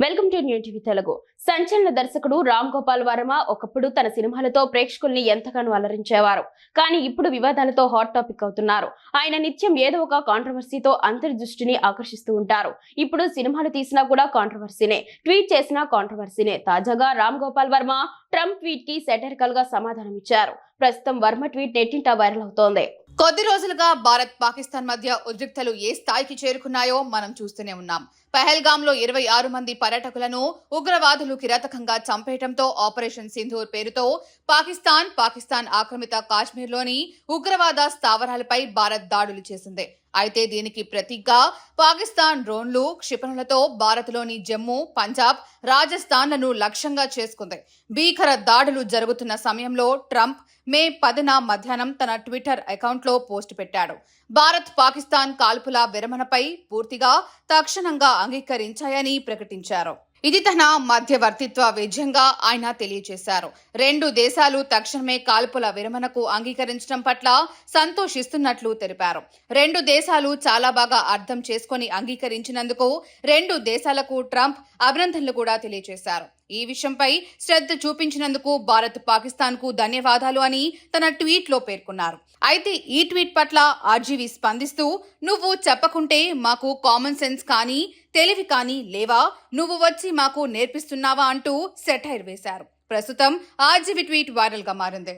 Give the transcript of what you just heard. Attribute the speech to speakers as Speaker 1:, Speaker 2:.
Speaker 1: Welcome to new TV Telugu. సంచలన దర్శకుడు రామ్ గోపాల్ వర్మ ఒకప్పుడు తన సినిమాలతో ప్రేక్షకుల్ని ఎంతగానో అలరించేవారు. కానీ ఇప్పుడు వివాదాలతో హాట్ టాపిక్ అవుతున్నారు. ఆయన నిత్యం ఏదో ఒక కాంట్రవర్సీతో అందరి దృష్టిని ఆకర్షిస్తూ ఉంటారు. ఇప్పుడు సినిమాలు తీసినా కూడా కాంట్రవర్సీనే, ట్వీట్ చేసినా కాంట్రవర్సీనే. తాజాగా రామ్ గోపాల్ వర్మ ట్రంప్ ట్వీట్ కి సెటరికల్ గా సమాధానం ఇచ్చారు. ప్రస్తుతం వర్మ ట్వీట్ నెట్టింట వైరల్ అవుతోంది.
Speaker 2: కొద్ది రోజులుగా భారత్ పాకిస్తాన్ మధ్య ఉద్రిక్తలు ఏ స్థాయికి చేరుకున్నాయో మనం చూస్తూనే ఉన్నాం. పహల్గాంలో 26 మంది పర్యాటకులను ఉగ్రవాదులు కిరాతకంగా చంపేయడంతో ఆపరేషన్ సింధూర్ పేరుతో పాకిస్తాన్ ఆక్రమిత కాశ్మీర్లోని ఉగ్రవాద స్థావరాలపై భారత్ దాడులు చేసింది. అయితే దీనికి ప్రతీకగా పాకిస్తాన్ డ్రోన్లు, క్షిపణులతో భారత్లోని జమ్మూ, పంజాబ్, రాజస్థాన్లను లక్ష్యంగా చేసుకుంది. భీకర దాడులు జరుగుతున్న సమయంలో ట్రంప్ మే 10న మధ్యాహ్నం తన ట్విట్టర్ అకౌంట్లో పోస్ట్ పెట్టాడు. భారత్ పాకిస్తాన్ కాల్పుల విరమణపై పూర్తిగా తక్షణంగా అంగీకరించాయని ప్రకటించారు. ఇది తన మధ్యవర్తిత్వ విజయంగా ఆయన తెలియజేశారు. రెండు దేశాలు తక్షణమే కాల్పుల విరమణకు అంగీకరించడం పట్ల సంతోషిస్తున్నట్లు తెలిపారు. రెండు దేశాలు చాలా బాగా అర్థం చేసుకుని అంగీకరించినందుకు రెండు దేశాలకు ట్రంప్ అభినందనలు కూడా తెలియజేశారు. ఈ విషయంపై శ్రద్ధ చూపించినందుకు భారత్ పాకిస్తాన్ కు ధన్యవాదాలు అని తన ట్వీట్ లో పేర్కొన్నారు. అయితే ఈ ట్వీట్ పట్ల ఆర్జీవీ స్పందిస్తూ, నువ్వు చెప్పకుంటే మాకు కామన్ సెన్స్ కానీ తెలివి కానీ లేవా, నువ్వు వచ్చి మాకు నేర్పిస్తున్నావా అంటూ సెటైర్ వేశారు. ప్రస్తుతం ఆర్జీవీ ట్వీట్ వైరల్ గా మారింది.